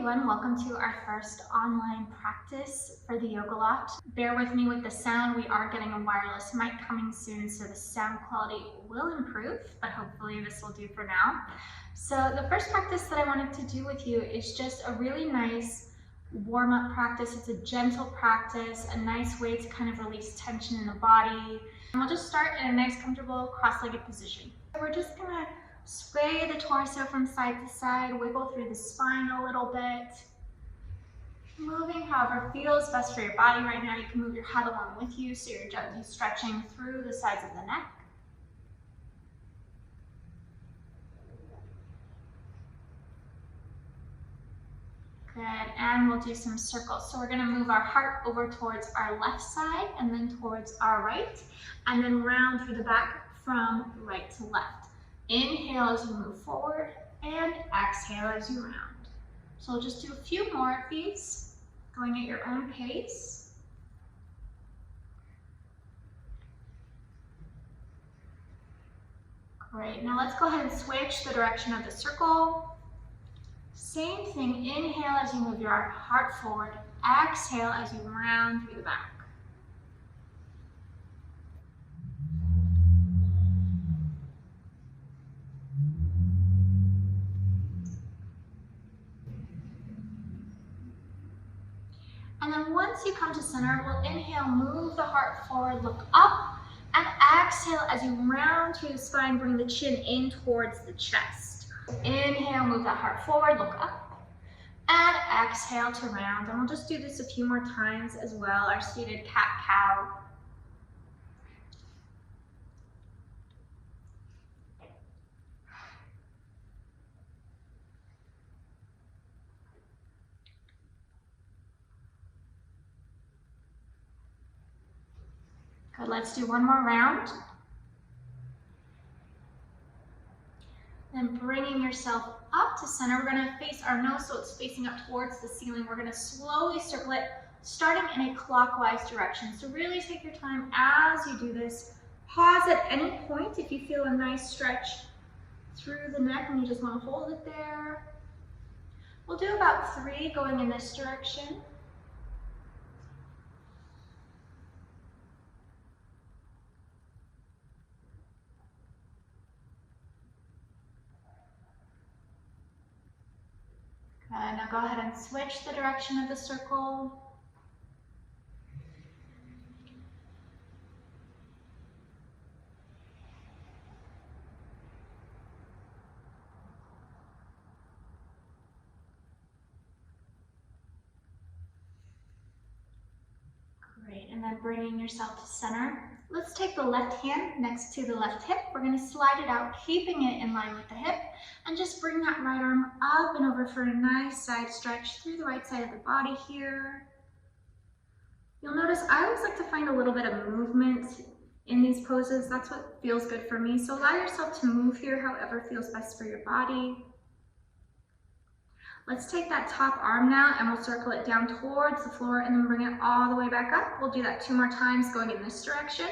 everyone, welcome to our first online practice for the Yoga Loft. Bear with me with the sound. We are getting a wireless mic coming soon, so the sound quality will improve, but hopefully this will do for now. So the first practice that I wanted to do with you is just a really nice warm-up practice. It's a gentle practice, a nice way to kind of release tension in the body. And we'll just start in a nice comfortable cross-legged position. We're just gonna sway the torso from side to side, wiggle through the spine a little bit. Moving however feels best for your body right now. You can move your head along with you so you're gently stretching through the sides of the neck. Good, and we'll do some circles. So we're gonna move our heart over towards our left side and then towards our right, and then round through the back from right to left. Inhale as you move forward and exhale as you round. So we'll just do a few more of these, going at your own pace. Great, now let's go ahead and switch the direction of the circle. Same thing, inhale as you move your heart forward, exhale as you round through the back. And then once you come to center, we'll inhale, move the heart forward, look up, and exhale as you round through the spine, bring the chin in towards the chest. Inhale, move that heart forward, look up, and exhale to round. And we'll just do this a few more times as well, our seated cat-cow. Good, let's do one more round. Then bringing yourself up to center, we're gonna face our nose so it's facing up towards the ceiling. We're gonna slowly circle it, starting in a clockwise direction. So really take your time as you do this. Pause at any point if you feel a nice stretch through the neck and you just wanna hold it there. We'll do about 3 going in this direction. Good, now go ahead and switch the direction of the circle. Great, and then bringing yourself to center. Let's take the left hand next to the left hip. We're going to slide it out, keeping it in line with the hip, and just bring that right arm up and over for a nice side stretch through the right side of the body here. You'll notice I always like to find a little bit of movement in these poses. That's what feels good for me. So allow yourself to move here however feels best for your body. Let's take that top arm now and we'll circle it down towards the floor and then bring it all the way back up. We'll do that 2 more times going in this direction.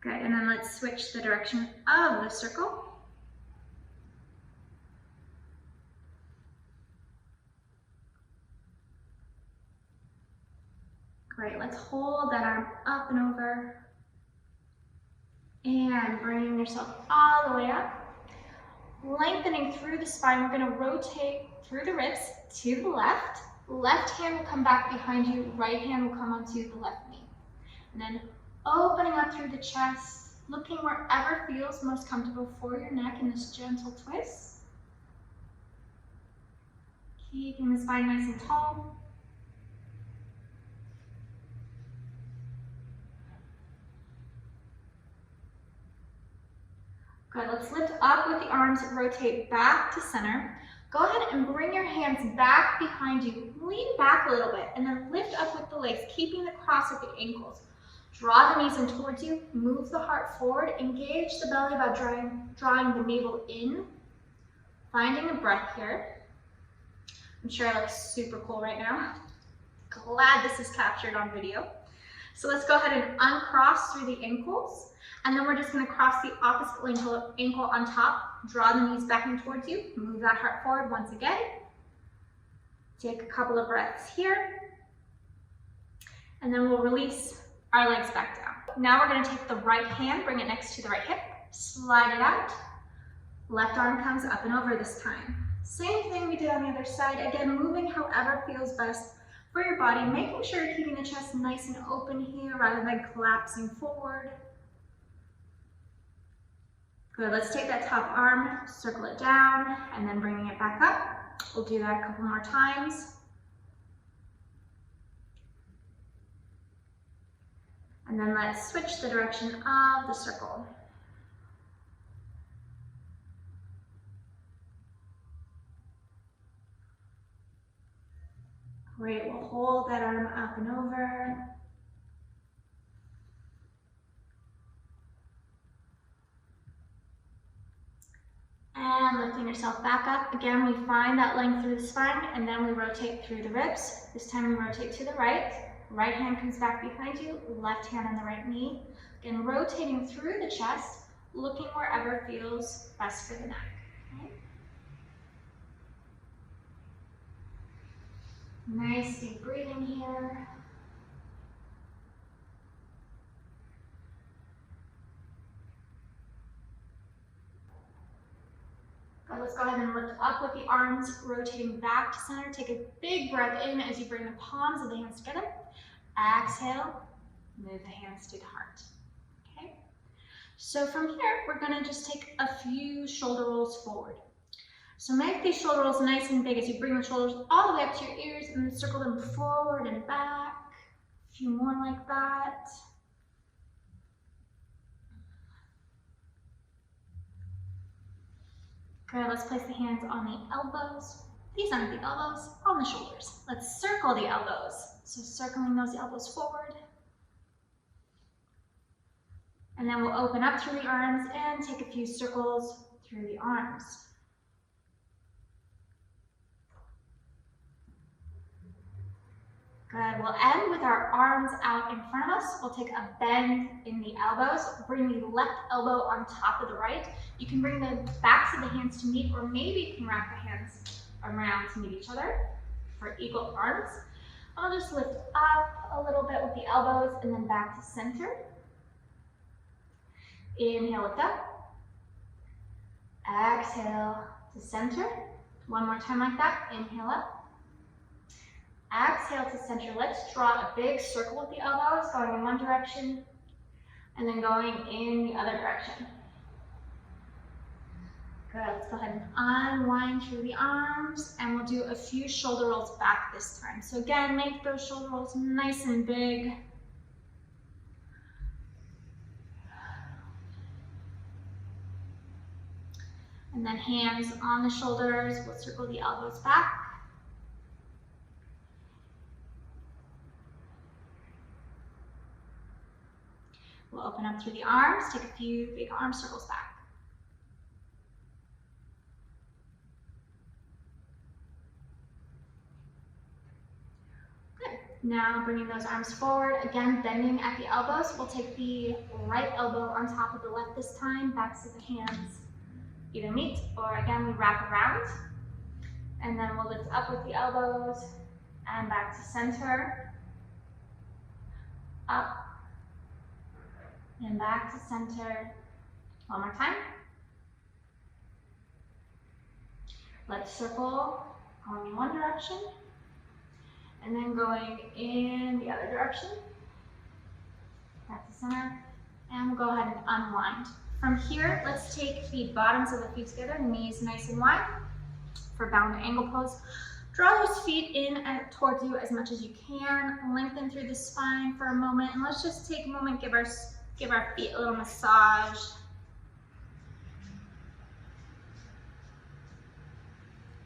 Good, and then let's switch the direction of the circle. Great, let's hold that arm up and over. And bringing yourself all the way up. Lengthening through the spine, we're going to rotate through the ribs to the left. Left hand will come back behind you, right hand will come onto the left knee. And then opening up through the chest, looking wherever feels most comfortable for your neck in this gentle twist. Keeping the spine nice and tall. Good, let's lift up with the arms, rotate back to center. Go ahead and bring your hands back behind you. Lean back a little bit and then lift up with the legs, keeping the cross at the ankles. Draw the knees in towards you, move the heart forward, engage the belly by drawing the navel in. Finding a breath here. I'm sure I look super cool right now. Glad this is captured on video. So let's go ahead and uncross through the ankles. And then we're just going to cross the opposite ankle on top, Draw the knees back in towards you. Move that heart forward once again. Take a couple of breaths here. And then we'll release our legs back down. Now we're going to take the right hand, bring it next to the right hip, slide it out. Left arm comes up and over this time. Same thing we did on the other side. Again, moving however feels best for your body, making sure you're keeping the chest nice and open here rather than collapsing forward. Good, let's take that top arm, circle it down, and then bringing it back up. We'll do that a couple more times. And then let's switch the direction of the circle. Great, we'll hold that arm up and over. And lifting yourself back up. Again, we find that length through the spine, and then we rotate through the ribs. This time we rotate to the right. Right hand comes back behind you, left hand on the right knee. Again, rotating through the chest, looking wherever feels best for the neck. Okay? Nice deep breathing here. Good, let's go ahead and lift up with the arms, rotating back to center. Take a big breath in as you bring the palms of the hands together. Exhale, move the hands to the heart. Okay? So from here, we're going to just take a few shoulder rolls forward. So make these shoulder rolls nice and big as you bring the shoulders all the way up to your ears and circle them forward and back. A few more like that. Good, let's place the hands on the elbows. These aren't the elbows, on the shoulders. Let's circle the elbows. So circling those elbows forward. And then we'll open up through the arms and take a few circles through the arms. Good, we'll end with our arms out in front of us. We'll take a bend in the elbows. Bring the left elbow on top of the right. You can bring the backs of the hands to meet, or maybe you can wrap the hands around to meet each other for eagle arms. I'll just lift up a little bit with the elbows and then back to center. Inhale, lift up. Exhale to center. One more time like that. Inhale up. Exhale to center. Let's draw a big circle with the elbows, going in one direction and then going in the other direction. Good, let's go ahead and unwind through the arms, and we'll do a few shoulder rolls back this time. So again, make those shoulder rolls nice and big. And then hands on the shoulders, we'll circle the elbows back. We'll open up through the arms, take a few big arm circles back. Now bringing those arms forward, again bending at the elbows. We'll take the right elbow on top of the left this time, backs of the hands either meet, or again we wrap around. And then we'll lift up with the elbows and back to center. Up and back to center. One more time. Let's circle going in one direction. And then going in the other direction, back to center, and we'll go ahead and unwind. From here, let's take the bottoms of the feet together, knees nice and wide for bound angle pose. Draw those feet in towards you as much as you can, lengthen through the spine for a moment, and let's just take a moment, give our feet a little massage.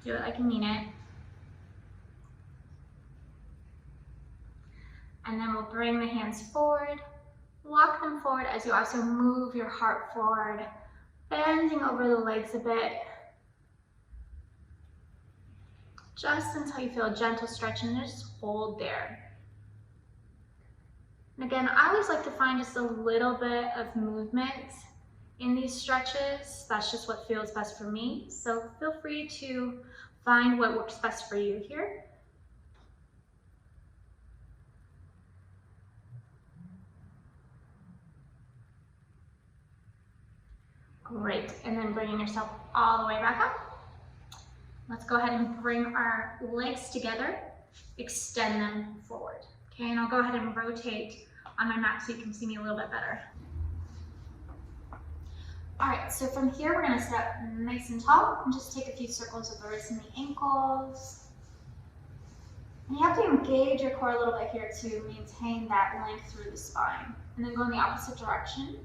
Do it like you mean it. And then we'll bring the hands forward, walk them forward as you also move your heart forward, bending over the legs a bit, just until you feel a gentle stretch, and just hold there. And again, I always like to find just a little bit of movement in these stretches. That's just what feels best for me. So feel free to find what works best for you here. Great, and then bringing yourself all the way back up. Let's go ahead and bring our legs together, extend them forward. Okay, and I'll go ahead and rotate on my mat so you can see me a little bit better. All right, so from here, we're gonna step nice and tall and just take a few circles of the wrists and the ankles. And you have to engage your core a little bit here to maintain that length through the spine. And then go in the opposite direction.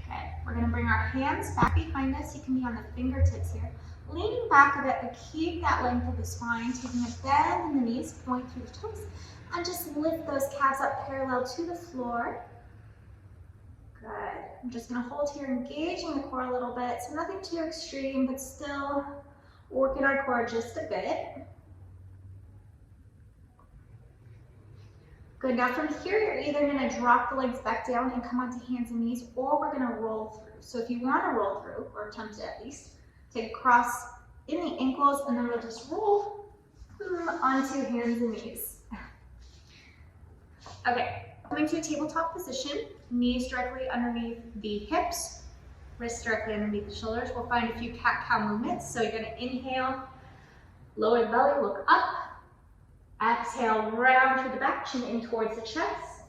Okay, we're gonna bring our hands back behind us. You can be on the fingertips here. Leaning back a bit, but keep that length of the spine, taking a bend in the knees, point through the toes, and just lift those calves up parallel to the floor. Good. I'm just gonna hold here, engaging the core a little bit. So nothing too extreme, but still working our core just a bit. Good, now from here, you're either gonna drop the legs back down and come onto hands and knees, or we're gonna roll through. So if you wanna roll through, or attempt it at least, take a cross in the ankles, and then we'll just roll onto hands and knees. Okay, coming to a tabletop position, knees directly underneath the hips, wrists directly underneath the shoulders. We'll find a few cat-cow movements. So you're gonna inhale, lower the belly, look up. Exhale, round through the back, chin in towards the chest.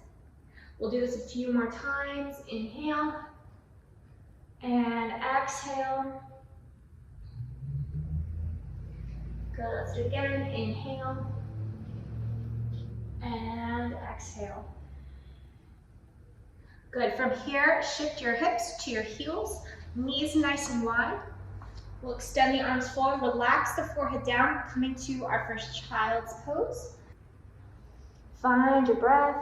We'll do this a few more times. Inhale, and exhale. Good, let's do it again. Inhale, and exhale. Good, from here, shift your hips to your heels, knees nice and wide. We'll extend the arms forward, relax the forehead down, coming to our first child's pose. Find your breath.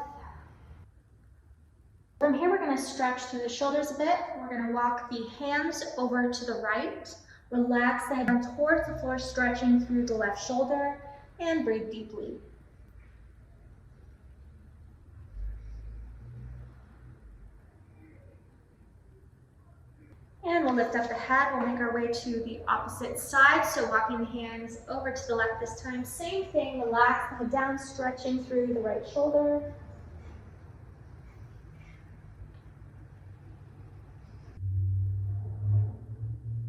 From here, we're gonna stretch through the shoulders a bit. We're gonna walk the hands over to the right. Relax the head down towards the floor, stretching through the left shoulder, and breathe deeply. And we'll lift up the head. We'll make our way to the opposite side. So walking the hands over to the left this time. Same thing, relax the head down, stretching through the right shoulder.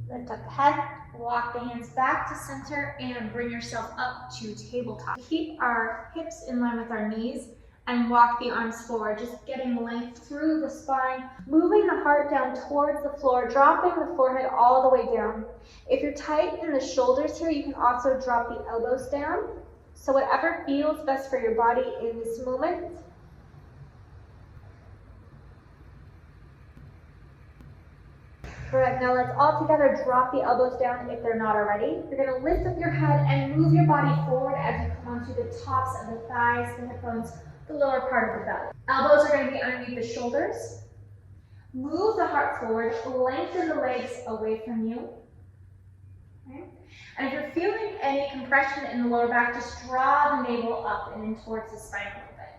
Lift up the head, walk the hands back to center, and bring yourself up to tabletop. Keep our hips in line with our knees, and walk the arms forward, just getting length through the spine, moving the heart down towards the floor, dropping the forehead all the way down. If you're tight in the shoulders here, you can also drop the elbows down. So whatever feels best for your body in this moment. Correct, now let's all together drop the elbows down if they're not already. You're gonna lift up your head and move your body forward as you come onto the tops of the thighs, the hip bones, the lower part of the belly. Elbows are going to be underneath the shoulders. Move the heart forward, lengthen the legs away from you. Okay. And if you're feeling any compression in the lower back, just draw the navel up and in towards the spine a little bit.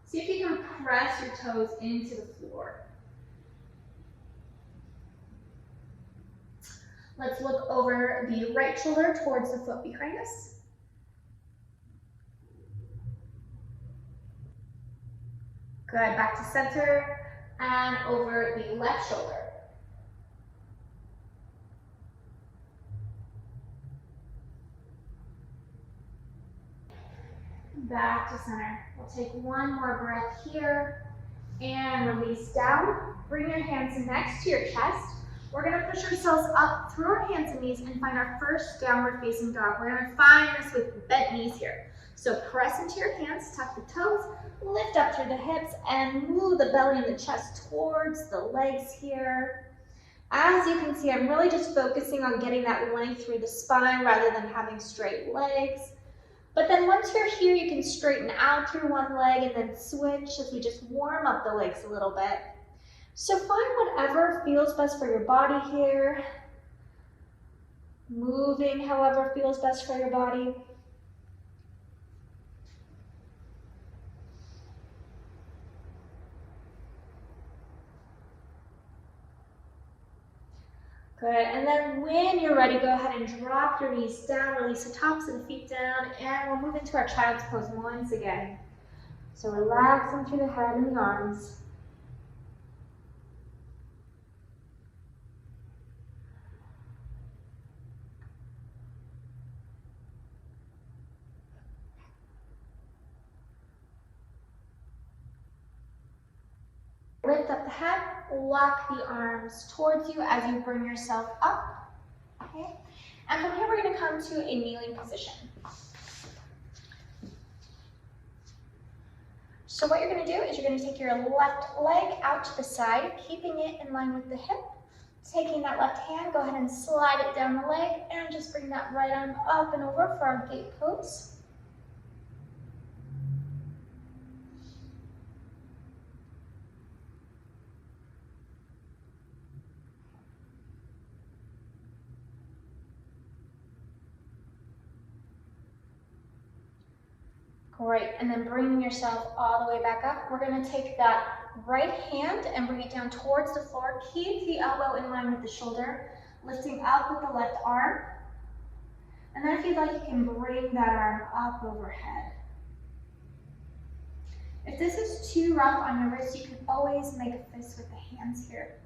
See if you can press your toes into the floor. Let's look over the right shoulder towards the foot behind us. Good, back to center and over the left shoulder. Back to center. We'll take one more breath here and release down. Bring your hands next to your chest. We're gonna push ourselves up through our hands and knees and find our first downward facing dog. We're gonna find this with bent knees here. So press into your hands, tuck the toes, lift up through the hips, and move the belly and the chest towards the legs here. As you can see, I'm really just focusing on getting that length through the spine rather than having straight legs. But then once you're here, you can straighten out through one leg and then switch as we just warm up the legs a little bit. So find whatever feels best for your body here. Moving however feels best for your body. Good, and then when you're ready, go ahead and drop your knees down, release the tops of the feet down, and we'll move into our child's pose once again. So relaxing through the head and the arms. Lift up the head, walk the arms towards you as you bring yourself up. Okay, and from here we're going to come to a kneeling position. So what you're going to do is you're going to take your left leg out to the side, keeping it in line with the hip. Taking that left hand, go ahead and slide it down the leg and just bring that right arm up and over for our gate pose. Great, and then bringing yourself all the way back up, we're going to take that right hand and bring it down towards the floor. Keep the elbow in line with the shoulder, lifting up with the left arm. And then if you'd like, you can bring that arm up overhead. If this is too rough on your wrist, you can always make a fist with the hands here.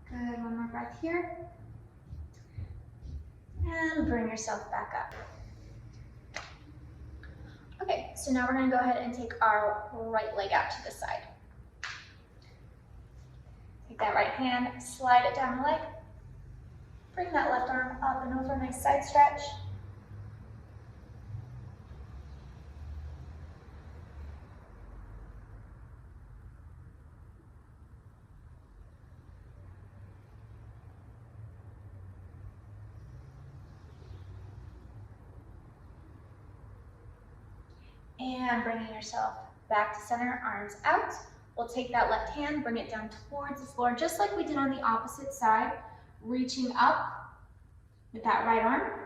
Good, one more breath here. And bring yourself back up. Okay, so now we're going to go ahead and take our right leg out to the side. Take that right hand, slide it down the leg. Bring that left arm up and over, nice side stretch. And bringing yourself back to center, arms out. We'll take that left hand, bring it down towards the floor, just like we did on the opposite side, reaching up with that right arm.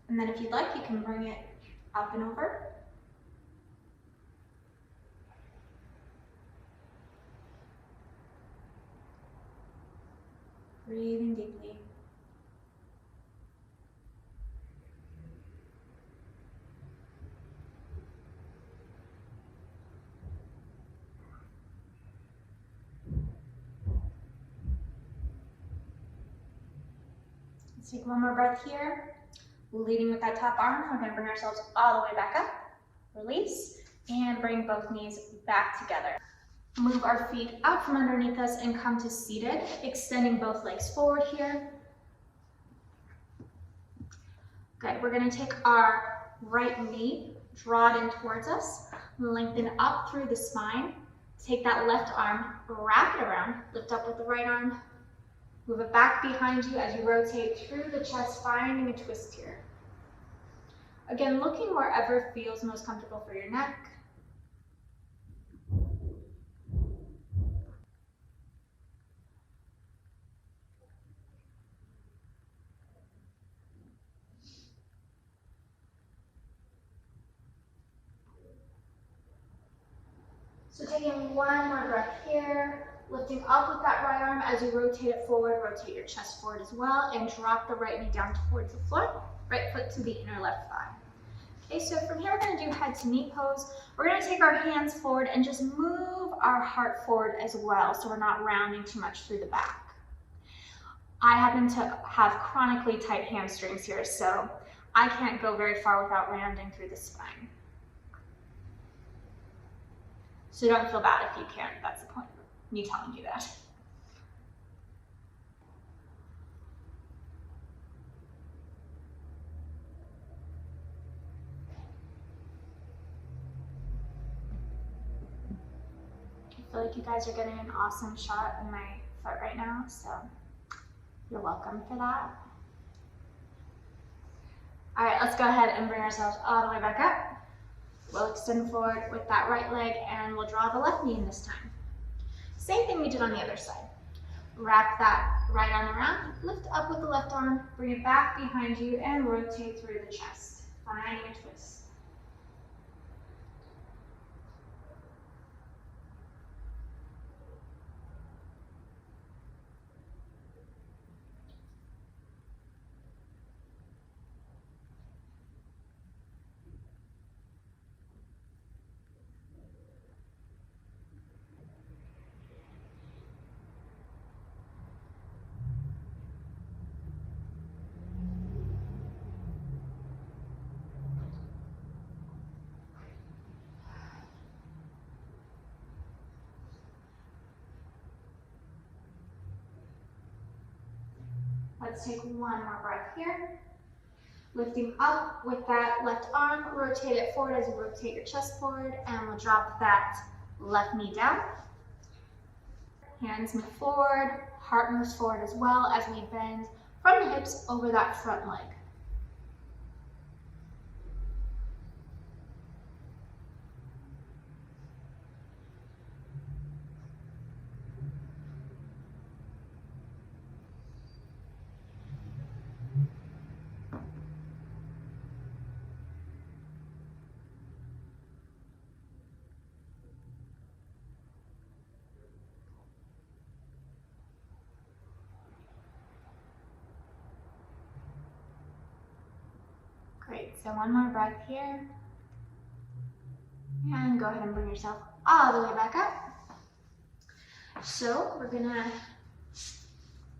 And then if you'd like, you can bring it up and over. Breathing deeply. Let's take one more breath here. Leading with that top arm, we're going to bring ourselves all the way back up. Release, and bring both knees back together. Move our feet out from underneath us and come to seated, extending both legs forward here. Good, we're going to take our right knee, draw it in towards us, lengthen up through the spine. Take that left arm, wrap it around, lift up with the right arm, move it back behind you as you rotate through the chest, finding a twist here. Again, looking wherever feels most comfortable for your neck. So taking one more breath here, lifting up with that right arm as you rotate it forward, rotate your chest forward as well, and drop the right knee down towards the floor, right foot to the inner left thigh. Okay, so from here we're going to do head to knee pose. We're going to take our hands forward and just move our heart forward as well, so we're not rounding too much through the back. I happen to have chronically tight hamstrings here, so I can't go very far without rounding through the spine. So don't feel bad if you can't. That's the point of me telling you that. I feel like you guys are getting an awesome shot of my foot right now, so you're welcome for that. All right, let's go ahead and bring ourselves all the way back up. We'll extend forward with that right leg and we'll draw the left knee in this time. Same thing we did on the other side. Wrap that right arm around, lift up with the left arm, bring it back behind you and rotate through the chest, finding a twist. Let's take one more breath here. Lifting up with that left arm, rotate it forward as you rotate your chest forward, and we'll drop that left knee down. Hands move forward, heart moves forward as well as we bend from the hips over that front leg. Great, so one more breath here. And go ahead and bring yourself all the way back up. So we're gonna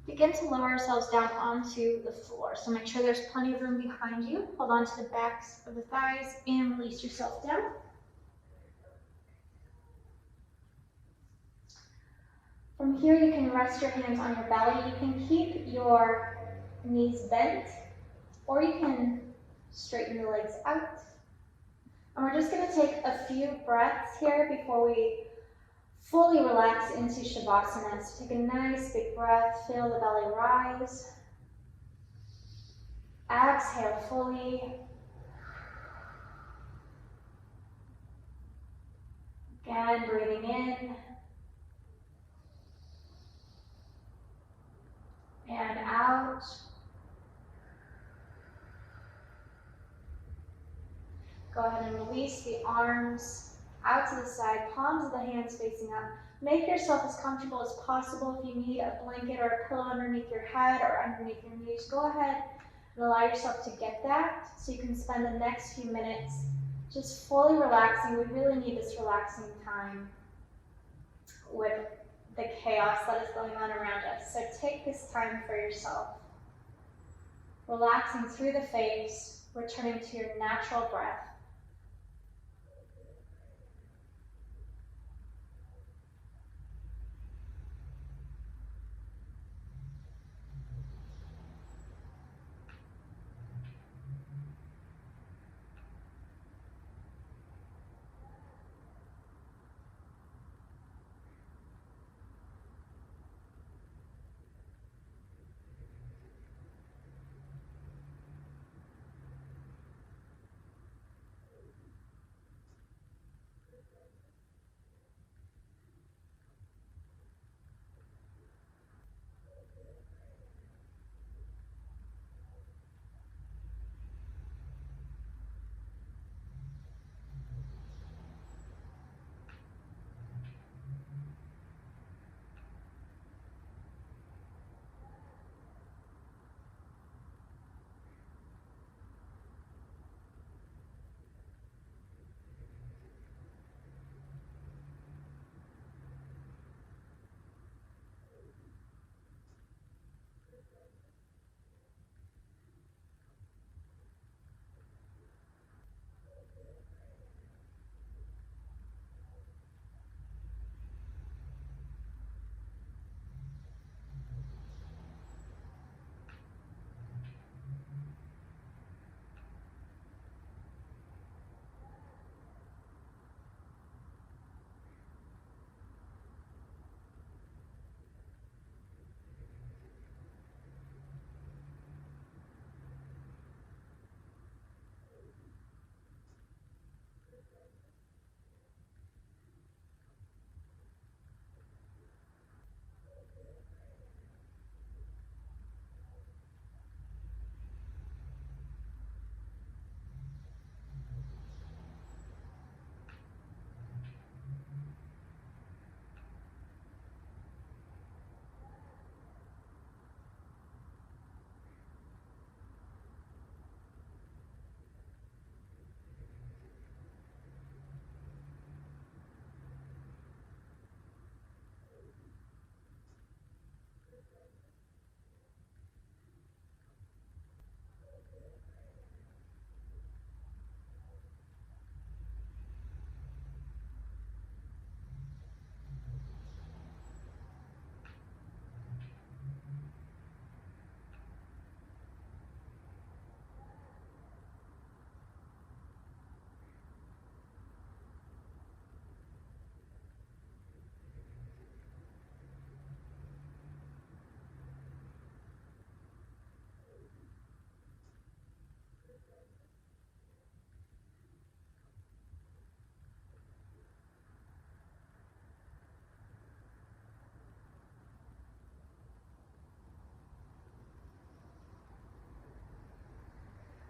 begin to lower ourselves down onto the floor. So make sure there's plenty of room behind you. Hold on to the backs of the thighs and release yourself down. From here, you can rest your hands on your belly. You can keep your knees bent, or you can straighten your legs out. And we're just going to take a few breaths here before we fully relax into Shavasana. So take a nice big breath, feel the belly rise. Exhale fully. Again, breathing in. And out. Go ahead and release the arms out to the side, palms of the hands facing up. Make yourself as comfortable as possible. If you need a blanket or a pillow underneath your head or underneath your knees, go ahead and allow yourself to get that so you can spend the next few minutes just fully relaxing. We really need this relaxing time with the chaos that is going on around us. So take this time for yourself. Relaxing through the face, returning to your natural breath.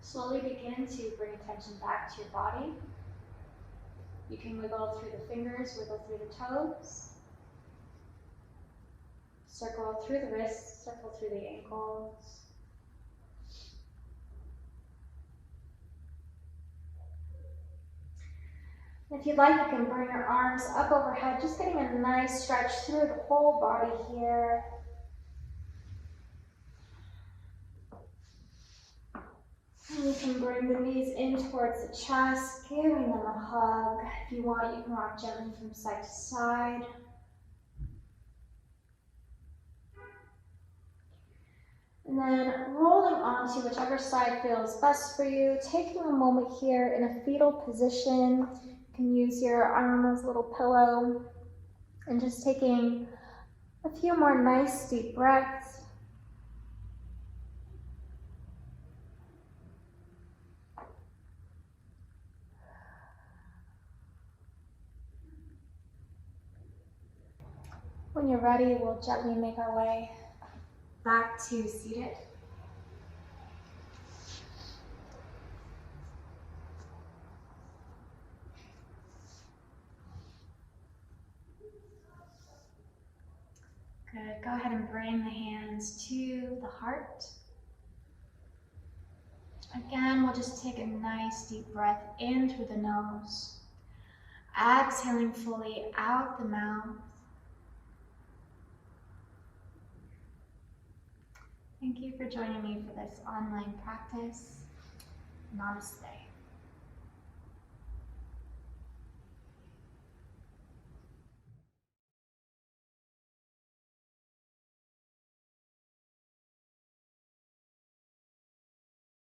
Slowly begin to bring attention back to your body. You can wiggle through the fingers, wiggle through the toes. Circle through the wrists, circle through the ankles. If you'd like, you can bring your arms up overhead, just getting a nice stretch through the whole body here. And you can bring the knees in towards the chest, giving them a hug. If you want, you can rock gently from side to side. And then rolling onto whichever side feels best for you, taking a moment here in a fetal position. You can use your arm as a little pillow and just taking a few more nice deep breaths. When you're ready, we'll gently make our way back to seated. Good. Go ahead and bring the hands to the heart. Again, we'll just take a nice deep breath in through the nose. Exhaling fully out the mouth. Thank you for joining me for this online practice. Namaste.